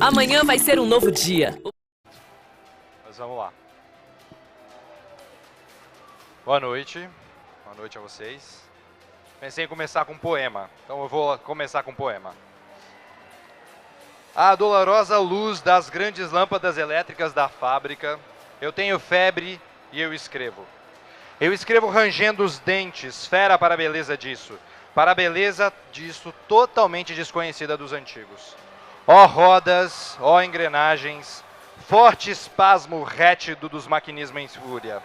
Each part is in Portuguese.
Amanhã vai ser um novo dia. Mas vamos lá. Boa noite. Boa noite a vocês. Pensei em começar com um poema, então eu vou começar com um poema. À dolorosa luz das grandes lâmpadas elétricas da fábrica, eu tenho febre e eu escrevo. Eu escrevo rangendo os dentes, fera para a beleza disso. Para a beleza disso totalmente desconhecida dos antigos. Ó rodas, ó engrenagens, forte espasmo rétido dos maquinismos em fúria.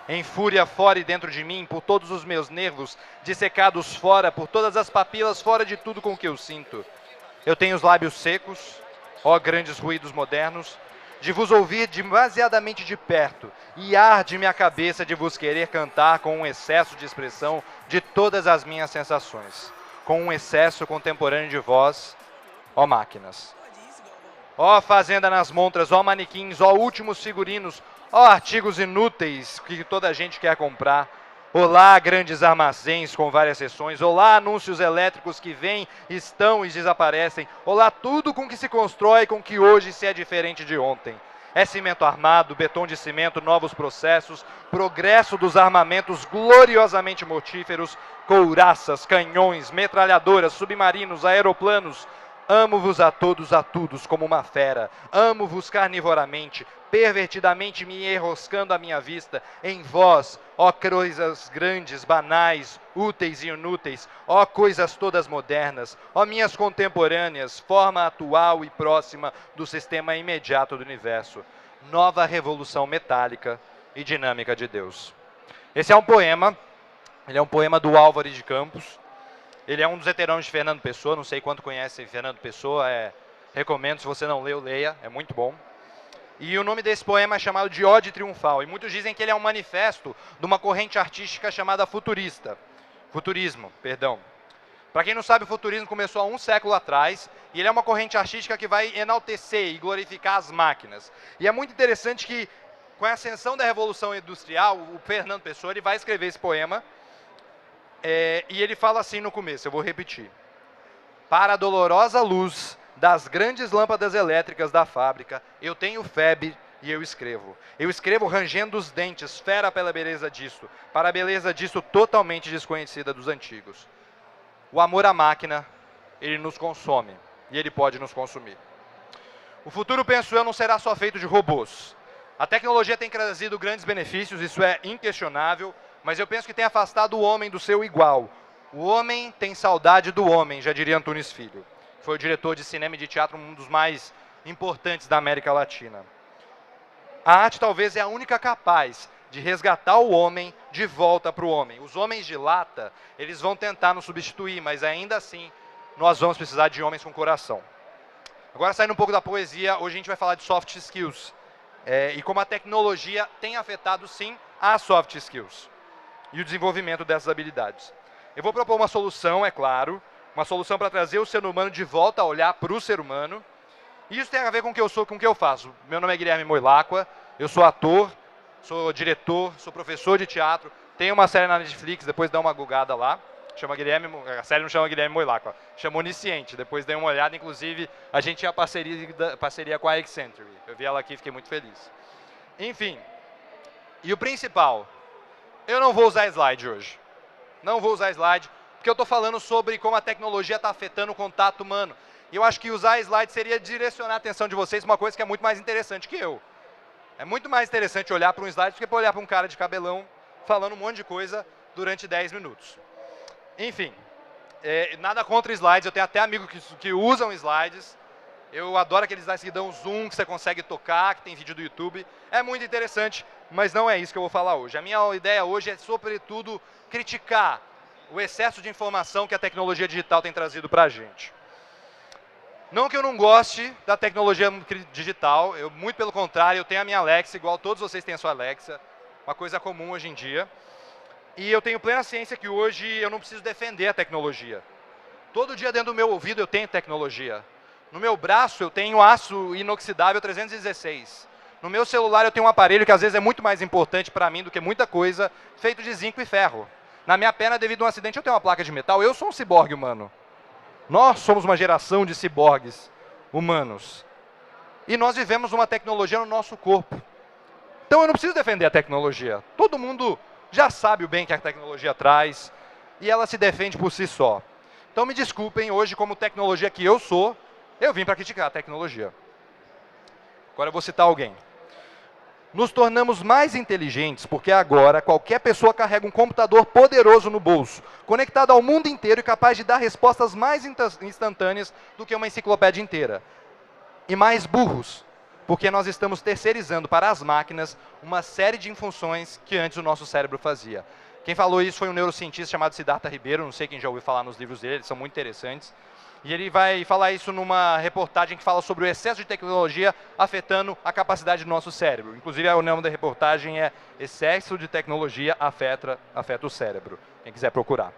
Em fúria fora e dentro de mim, por todos os meus nervos, dissecados fora, por todas as papilas, fora de tudo com que eu sinto. Eu tenho os lábios secos, ó grandes ruídos modernos, de vos ouvir demasiadamente de perto, e arde minha cabeça de vos querer cantar com um excesso de expressão de todas as minhas sensações, com um excesso contemporâneo de voz, ó máquinas. Ó fazenda nas montras, ó manequins, ó últimos figurinos, ó artigos inúteis que toda a gente quer comprar. Olá, grandes armazéns com várias seções. Olá, anúncios elétricos que vêm, estão e desaparecem. Olá, tudo com que se constrói, com que hoje se é diferente de ontem. É cimento armado, betom de cimento, novos processos, progresso dos armamentos gloriosamente mortíferos, couraças, canhões, metralhadoras, submarinos, aeroplanos. Amo-vos a todos, como uma fera. Amo-vos carnivoramente, pervertidamente me enroscando à minha vista. Em vós, ó coisas grandes, banais, úteis e inúteis, ó coisas todas modernas, ó minhas contemporâneas, forma atual e próxima do sistema imediato do universo. Nova revolução metálica e dinâmica de Deus. Esse é um poema, ele é um poema do Álvaro de Campos. Ele é um dos veteranos de Fernando Pessoa, não sei quanto conhece Fernando Pessoa, recomendo, se você não leu, leia, é muito bom. E o nome desse poema é chamado de Ode Triunfal, e muitos dizem que ele é um manifesto de uma corrente artística chamada futurismo. Para quem não sabe, o futurismo começou há um século atrás, e ele é uma corrente artística que vai enaltecer e glorificar as máquinas. E é muito interessante que, com a ascensão da Revolução Industrial, o Fernando Pessoa ele vai escrever esse poema, e ele fala assim no começo, eu vou repetir. Para a dolorosa luz das grandes lâmpadas elétricas da fábrica, eu tenho febre e eu escrevo. Eu escrevo rangendo os dentes, fera pela beleza disso, para a beleza disso totalmente desconhecida dos antigos. O amor à máquina, ele nos consome, e ele pode nos consumir. O futuro, penso eu, não será só feito de robôs. A tecnologia tem trazido grandes benefícios, isso é inquestionável, mas eu penso que tem afastado o homem do seu igual. O homem tem saudade do homem, já diria Antunes Filho. Foi o diretor de cinema e de teatro, um dos mais importantes da América Latina. A arte talvez é a única capaz de resgatar o homem de volta para o homem. Os homens de lata, eles vão tentar nos substituir, mas ainda assim nós vamos precisar de homens com coração. Agora, saindo um pouco da poesia, hoje a gente vai falar de soft skills. E como a tecnologia tem afetado, sim, as soft skills e o desenvolvimento dessas habilidades. Eu vou propor uma solução, é claro, uma solução para trazer o ser humano de volta a olhar para o ser humano. E isso tem a ver com o que eu sou, com o que eu faço. Meu nome é Guilherme Moilacqua, eu sou ator, sou diretor, sou professor de teatro, tenho uma série na Netflix, depois dá uma googada lá. A série não chama Guilherme Moilacqua, chama Onisciente, depois dei uma olhada, inclusive a gente tinha parceria com a Accenture. Eu vi ela aqui e fiquei muito feliz. Enfim, e o principal, eu não vou usar slide hoje. Não vou usar slide, porque eu estou falando sobre como a tecnologia está afetando o contato humano. E eu acho que usar slide seria direcionar a atenção de vocês para uma coisa que é muito mais interessante que eu. É muito mais interessante olhar para um slide do que olhar para um cara de cabelão falando um monte de coisa durante 10 minutos. Enfim, nada contra slides, eu tenho até amigos que usam slides. Eu adoro aqueles slides que dão zoom, que você consegue tocar, que tem vídeo do YouTube. É muito interessante, mas não é isso que eu vou falar hoje. A minha ideia hoje é, sobretudo, criticar o excesso de informação que a tecnologia digital tem trazido para a gente. Não que eu não goste da tecnologia digital, muito pelo contrário, eu tenho a minha Alexa, igual todos vocês têm a sua Alexa, uma coisa comum hoje em dia. E eu tenho plena ciência que hoje eu não preciso defender a tecnologia. Todo dia dentro do meu ouvido eu tenho tecnologia. No meu braço eu tenho aço inoxidável 316. No meu celular eu tenho um aparelho que às vezes é muito mais importante para mim do que muita coisa, feito de zinco e ferro. Na minha perna, devido a um acidente, eu tenho uma placa de metal. Eu sou um ciborgue humano. Nós somos uma geração de ciborgues humanos. E nós vivemos uma tecnologia no nosso corpo. Então eu não preciso defender a tecnologia. Todo mundo já sabe o bem que a tecnologia traz e ela se defende por si só. Então me desculpem, hoje como tecnologia que eu sou, eu vim para criticar a tecnologia. Agora eu vou citar alguém. Nos tornamos mais inteligentes porque agora qualquer pessoa carrega um computador poderoso no bolso, conectado ao mundo inteiro e capaz de dar respostas mais instantâneas do que uma enciclopédia inteira. E mais burros, porque nós estamos terceirizando para as máquinas uma série de funções que antes o nosso cérebro fazia. Quem falou isso foi um neurocientista chamado Siddhartha Ribeiro, não sei quem já ouviu falar nos livros dele, eles são muito interessantes. E ele vai falar isso numa reportagem que fala sobre o excesso de tecnologia afetando a capacidade do nosso cérebro. Inclusive, o nome da reportagem é Excesso de Tecnologia afeta o cérebro. Quem quiser procurar.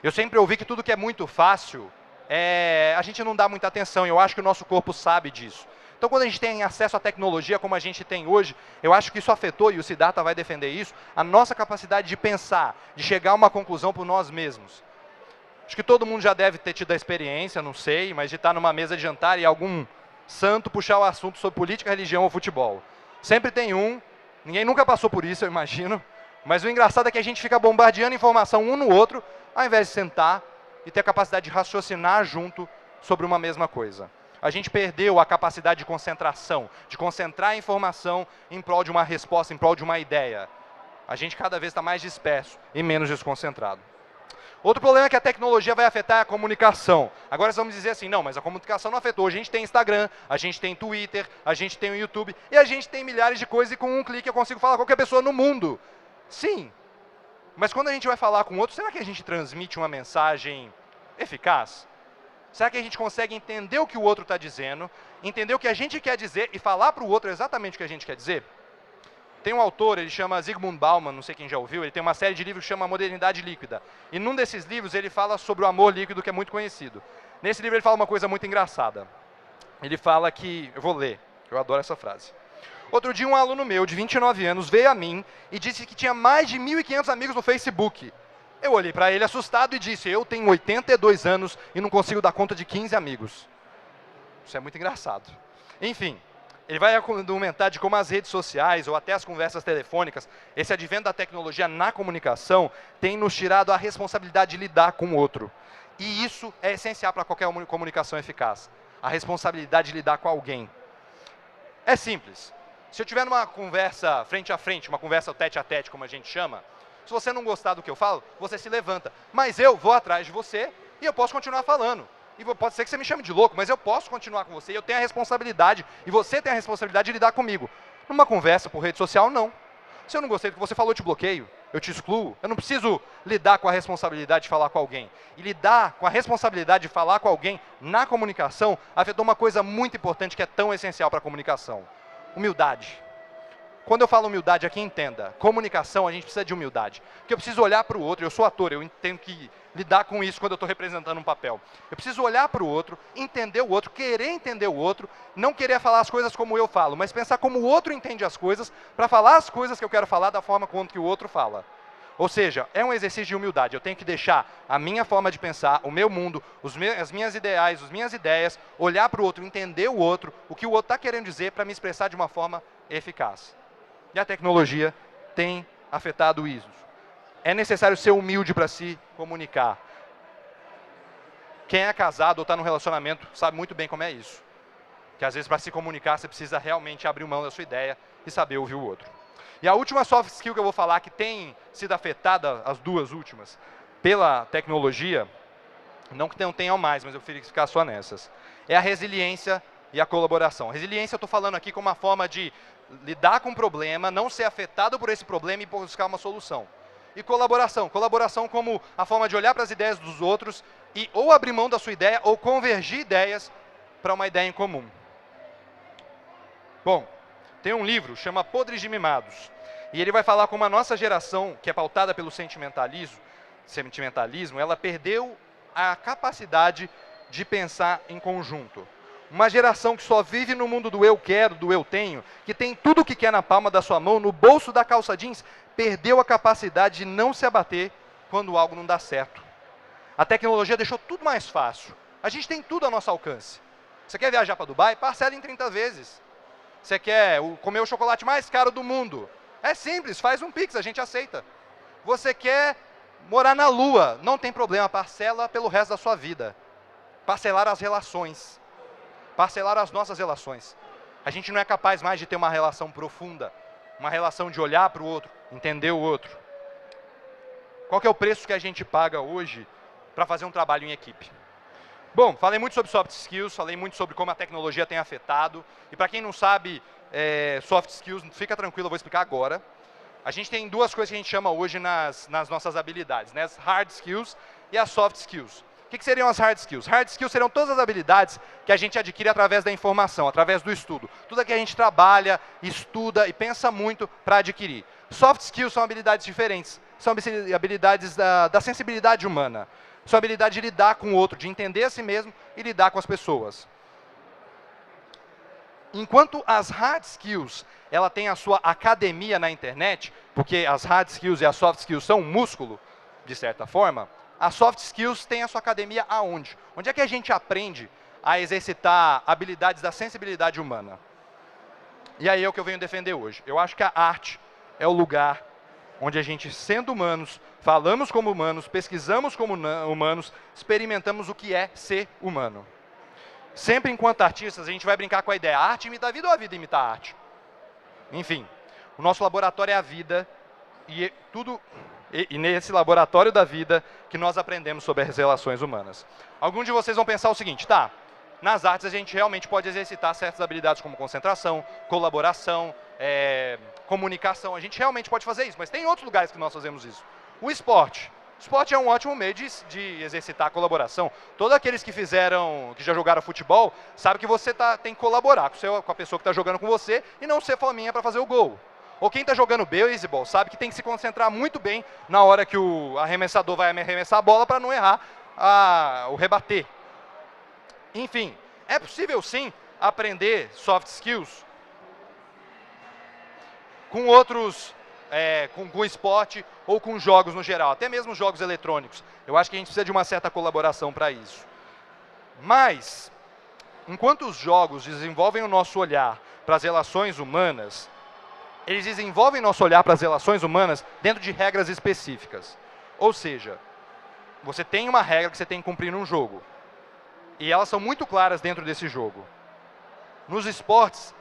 Eu sempre ouvi que tudo que é muito fácil, a gente não dá muita atenção, e eu acho que o nosso corpo sabe disso. Então, quando a gente tem acesso à tecnologia como a gente tem hoje, eu acho que isso afetou, e o Siddhartha vai defender isso, a nossa capacidade de pensar, de chegar a uma conclusão por nós mesmos. Acho que todo mundo já deve ter tido a experiência, não sei, mas de estar numa mesa de jantar e algum santo puxar o assunto sobre política, religião ou futebol. Sempre tem um, ninguém nunca passou por isso, eu imagino, mas o engraçado é que a gente fica bombardeando informação um no outro, ao invés de sentar e ter a capacidade de raciocinar junto sobre uma mesma coisa. A gente perdeu a capacidade de concentração, de concentrar a informação em prol de uma resposta, em prol de uma ideia. A gente cada vez está mais disperso e menos desconcentrado. Outro problema é que a tecnologia vai afetar a comunicação. Agora vamos dizer assim, não, mas a comunicação não afetou. A gente tem Instagram, a gente tem Twitter, a gente tem o YouTube, e a gente tem milhares de coisas e com um clique eu consigo falar com qualquer pessoa no mundo. Sim, mas quando a gente vai falar com outro, será que a gente transmite uma mensagem eficaz? Será que a gente consegue entender o que o outro está dizendo, entender o que a gente quer dizer e falar para o outro exatamente o que a gente quer dizer? Tem um autor, ele chama Zygmunt Bauman, não sei quem já ouviu, ele tem uma série de livros que chama Modernidade Líquida. E num desses livros ele fala sobre o amor líquido, que é muito conhecido. Nesse livro ele fala uma coisa muito engraçada. Ele fala que, eu vou ler, eu adoro essa frase. Outro dia um aluno meu, de 29 anos, veio a mim e disse que tinha mais de 1.500 amigos no Facebook. Eu olhei para ele assustado e disse, eu tenho 82 anos e não consigo dar conta de 15 amigos. Isso é muito engraçado. Enfim, ele vai argumentar de como as redes sociais ou até as conversas telefônicas, esse advento da tecnologia na comunicação, tem nos tirado a responsabilidade de lidar com o outro. E isso é essencial para qualquer comunicação eficaz. A responsabilidade de lidar com alguém. É simples. Se eu tiver numa conversa frente a frente, uma conversa tete a tete, como a gente chama, se você não gostar do que eu falo, você se levanta. Mas eu vou atrás de você e eu posso continuar falando. E pode ser que você me chame de louco, mas eu posso continuar com você e eu tenho a responsabilidade, e você tem a responsabilidade de lidar comigo. Numa conversa por rede social, não. Se eu não gostei do que você falou, eu te bloqueio, eu te excluo. Eu não preciso lidar com a responsabilidade de falar com alguém. E lidar com a responsabilidade de falar com alguém na comunicação afetou uma coisa muito importante que é tão essencial para a comunicação. Humildade. Quando eu falo humildade aqui, entenda. Comunicação, a gente precisa de humildade. Porque eu preciso olhar para o outro, eu sou ator, eu tenho que lidar com isso quando eu estou representando um papel. Eu preciso olhar para o outro, entender o outro, querer entender o outro, não querer falar as coisas como eu falo, mas pensar como o outro entende as coisas, para falar as coisas que eu quero falar da forma como que o outro fala. Ou seja, é um exercício de humildade. Eu tenho que deixar a minha forma de pensar, o meu mundo, as minhas ideais, as minhas ideias, olhar para o outro, entender o outro, o que o outro está querendo dizer para me expressar de uma forma eficaz. E a tecnologia tem afetado isso. É necessário ser humilde para se comunicar. Quem é casado ou está num relacionamento sabe muito bem como é isso. Que às vezes para se comunicar você precisa realmente abrir mão da sua ideia e saber ouvir o outro. E a última soft skill que eu vou falar, que tem sido afetada, as duas últimas, pela tecnologia, não que não tenham mais, mas eu prefiro ficar só nessas, é a resiliência e a colaboração. Resiliência eu estou falando aqui como uma forma de lidar com o problema, não ser afetado por esse problema e buscar uma solução. E colaboração. Colaboração como a forma de olhar para as ideias dos outros e ou abrir mão da sua ideia ou convergir ideias para uma ideia em comum. Bom, tem um livro, chama Podres de Mimados. E ele vai falar como a nossa geração, que é pautada pelo sentimentalismo, ela perdeu a capacidade de pensar em conjunto. Uma geração que só vive no mundo do eu quero, do eu tenho, que tem tudo o que quer na palma da sua mão, no bolso da calça jeans, perdeu a capacidade de não se abater quando algo não dá certo. A tecnologia deixou tudo mais fácil. A gente tem tudo ao nosso alcance. Você quer viajar para Dubai? Parcela em 30 vezes. Você quer comer o chocolate mais caro do mundo? É simples, faz um Pix, a gente aceita. Você quer morar na Lua? Não tem problema, parcela pelo resto da sua vida. Parcelar as relações. Parcelar as nossas relações. A gente não é capaz mais de ter uma relação profunda, uma relação de olhar para o outro, entender o outro. Qual que é o preço que a gente paga hoje para fazer um trabalho em equipe? Bom, falei muito sobre soft skills, falei muito sobre como a tecnologia tem afetado. E para quem não sabe, soft skills, fica tranquilo, eu vou explicar agora. A gente tem duas coisas que a gente chama hoje nas nossas habilidades, né? As hard skills e as soft skills. O que seriam as hard skills? Hard skills seriam todas as habilidades que a gente adquire através da informação, através do estudo. Tudo que a gente trabalha, estuda e pensa muito para adquirir. Soft skills são habilidades diferentes. São habilidades da sensibilidade humana. São a habilidade de lidar com o outro, de entender a si mesmo e lidar com as pessoas. Enquanto as hard skills, ela tem a sua academia na internet, porque as hard skills e as soft skills são um músculo, de certa forma, as soft skills têm a sua academia aonde? Onde é que a gente aprende a exercitar habilidades da sensibilidade humana? E aí é o que eu venho defender hoje. Eu acho que a arte é o lugar onde a gente, sendo humanos, falamos como humanos, pesquisamos como humanos, experimentamos o que é ser humano. Sempre enquanto artistas, a gente vai brincar com a ideia, a arte imita a vida ou a vida imita a arte? Enfim, o nosso laboratório é a vida e nesse laboratório da vida que nós aprendemos sobre as relações humanas. Alguns de vocês vão pensar o seguinte, tá, nas artes a gente realmente pode exercitar certas habilidades como concentração, colaboração, comunicação, a gente realmente pode fazer isso, mas tem outros lugares que nós fazemos isso. O esporte. O esporte é um ótimo meio de exercitar a colaboração. Todos aqueles que já jogaram futebol, sabem que você tem que colaborar com a pessoa que está jogando com você e não ser fominha para fazer o gol. Ou quem está jogando beisebol sabe que tem que se concentrar muito bem na hora que o arremessador vai arremessar a bola para não errar o rebater. Enfim, é possível sim aprender soft skills com outros, com esporte ou com jogos no geral, até mesmo jogos eletrônicos. Eu acho que a gente precisa de uma certa colaboração para isso. Mas, enquanto os jogos desenvolvem o nosso olhar para as relações humanas, eles desenvolvem nosso olhar para as relações humanas dentro de regras específicas. Ou seja, você tem uma regra que você tem que cumprir num jogo. E elas são muito claras dentro desse jogo. Nos esportes,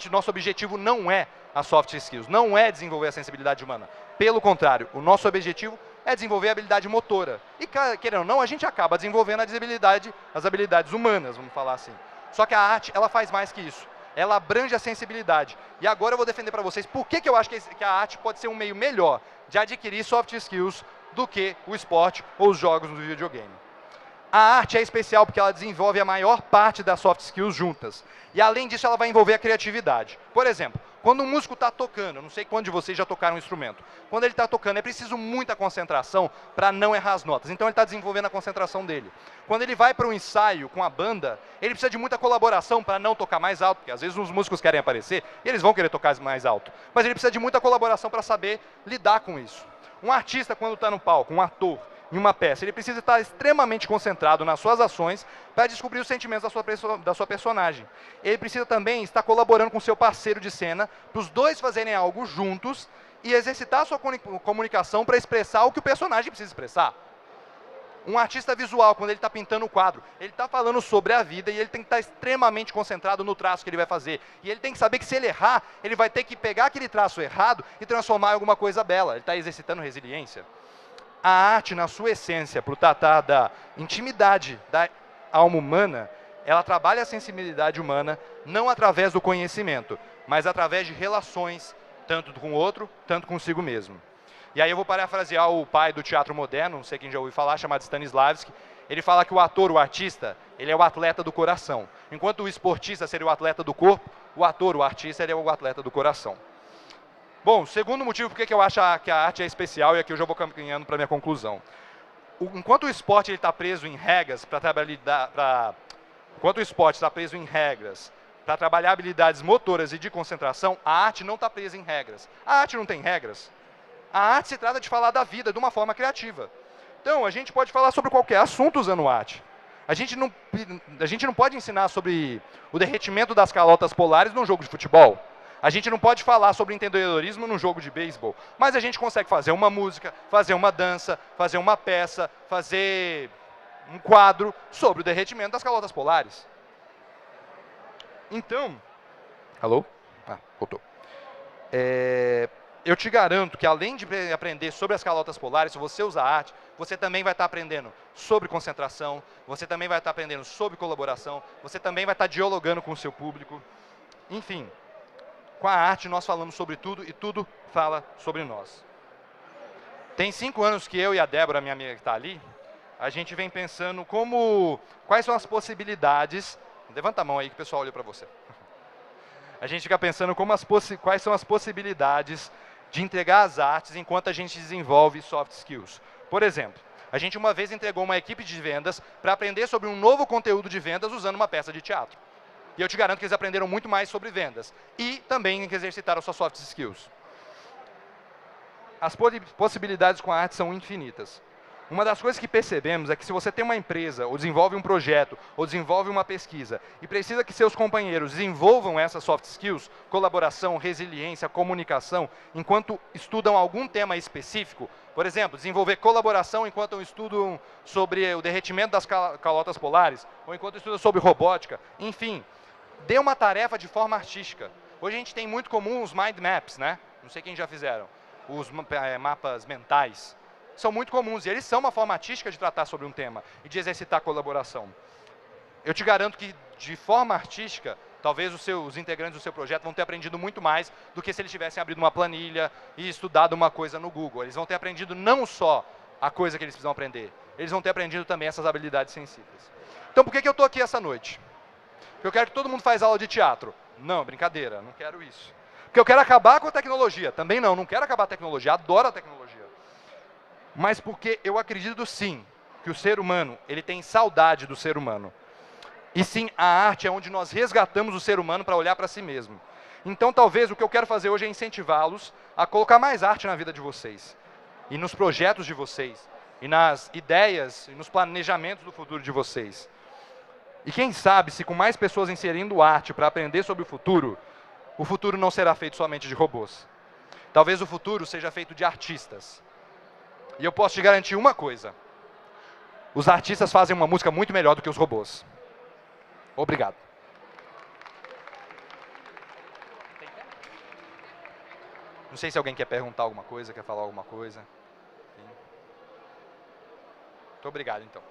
nosso objetivo não é as soft skills, não é desenvolver a sensibilidade humana. Pelo contrário, o nosso objetivo é desenvolver a habilidade motora. E, querendo ou não, a gente acaba desenvolvendo as habilidades humanas, vamos falar assim. Só que a arte, ela faz mais que isso. Ela abrange a sensibilidade. E agora eu vou defender para vocês por que eu acho que a arte pode ser um meio melhor de adquirir soft skills do que o esporte ou os jogos no videogame. A arte é especial porque ela desenvolve a maior parte das soft skills juntas. E além disso, ela vai envolver a criatividade. Por exemplo, quando um músico está tocando, eu não sei quantos de vocês já tocaram um instrumento, quando ele está tocando, é preciso muita concentração para não errar as notas. Então ele está desenvolvendo a concentração dele. Quando ele vai para um ensaio com a banda, ele precisa de muita colaboração para não tocar mais alto, porque às vezes os músicos querem aparecer e eles vão querer tocar mais alto. Mas ele precisa de muita colaboração para saber lidar com isso. Um artista, quando está no palco, um ator, em uma peça, ele precisa estar extremamente concentrado nas suas ações para descobrir os sentimentos da sua personagem. Ele precisa também estar colaborando com o seu parceiro de cena, para os dois fazerem algo juntos e exercitar a sua comunicação para expressar o que o personagem precisa expressar. Um artista visual, quando ele está pintando o quadro, ele está falando sobre a vida e ele tem que estar extremamente concentrado no traço que ele vai fazer. E ele tem que saber que se ele errar, ele vai ter que pegar aquele traço errado e transformar em alguma coisa bela. Ele está exercitando resiliência. A arte, na sua essência, para o tratar da intimidade da alma humana, ela trabalha a sensibilidade humana não através do conhecimento, mas através de relações, tanto com o outro, tanto consigo mesmo. E aí eu vou parafrasear o pai do teatro moderno, não sei quem já ouviu falar, chamado Stanislavski. Ele fala que o ator, o artista, ele é o atleta do coração. Enquanto o esportista seria o atleta do corpo, o ator, o artista, ele é o atleta do coração. Bom, segundo motivo por que eu acho que a arte é especial, e aqui eu já vou caminhando para a minha conclusão. Enquanto o esporte está preso em regras para trabalhar habilidades motoras e de concentração, a arte não está presa em regras. A arte não tem regras. A arte se trata de falar da vida de uma forma criativa. Então, a gente pode falar sobre qualquer assunto usando arte. A gente não pode ensinar sobre o derretimento das calotas polares num jogo de futebol. A gente não pode falar sobre empreendedorismo num jogo de beisebol. Mas a gente consegue fazer uma música, fazer uma dança, fazer uma peça, fazer um quadro sobre o derretimento das calotas polares. Então, alô? Ah, voltou. Eu te garanto que além de aprender sobre as calotas polares, se você usar arte, você também vai estar aprendendo sobre concentração, você também vai estar aprendendo sobre colaboração, você também vai estar dialogando com o seu público. Enfim, com a arte nós falamos sobre tudo e tudo fala sobre nós. Tem 5 anos que eu e a Débora, minha amiga que está ali, a gente vem pensando quais são as possibilidades. Levanta a mão aí que o pessoal olha para você. A gente fica pensando quais são as possibilidades de entregar as artes enquanto a gente desenvolve soft skills. Por exemplo, a gente uma vez entregou uma equipe de vendas para aprender sobre um novo conteúdo de vendas usando uma peça de teatro. E eu te garanto que eles aprenderam muito mais sobre vendas. E também exercitaram suas soft skills. As possibilidades com a arte são infinitas. Uma das coisas que percebemos é que se você tem uma empresa, ou desenvolve um projeto, ou desenvolve uma pesquisa, e precisa que seus companheiros desenvolvam essas soft skills, colaboração, resiliência, comunicação, enquanto estudam algum tema específico, por exemplo, desenvolver colaboração enquanto estudam sobre o derretimento das calotas polares, ou enquanto estudam sobre robótica, enfim, dê uma tarefa de forma artística. Hoje a gente tem muito comum os mind maps, né? Não sei quem já fizeram. Os mapas mentais. São muito comuns, e eles são uma forma artística de tratar sobre um tema e de exercitar colaboração. Eu te garanto que, de forma artística, talvez os integrantes do seu projeto vão ter aprendido muito mais do que se eles tivessem abrido uma planilha e estudado uma coisa no Google. Eles vão ter aprendido não só a coisa que eles precisam aprender, eles vão ter aprendido também essas habilidades sensíveis. Então, por que eu estou aqui essa noite? Porque eu quero que todo mundo faça aula de teatro. Não, brincadeira, não quero isso. Porque eu quero acabar com a tecnologia. Também não quero acabar a tecnologia, adoro a tecnologia. Mas porque eu acredito sim, que o ser humano, ele tem saudade do ser humano. E sim, a arte é onde nós resgatamos o ser humano para olhar para si mesmo. Então talvez o que eu quero fazer hoje é incentivá-los a colocar mais arte na vida de vocês. E nos projetos de vocês. E nas ideias, e nos planejamentos do futuro de vocês. E quem sabe, se com mais pessoas inserindo arte para aprender sobre o futuro não será feito somente de robôs. Talvez o futuro seja feito de artistas. E eu posso te garantir uma coisa. Os artistas fazem uma música muito melhor do que os robôs. Obrigado. Não sei se alguém quer perguntar alguma coisa, quer falar alguma coisa. Muito obrigado, então.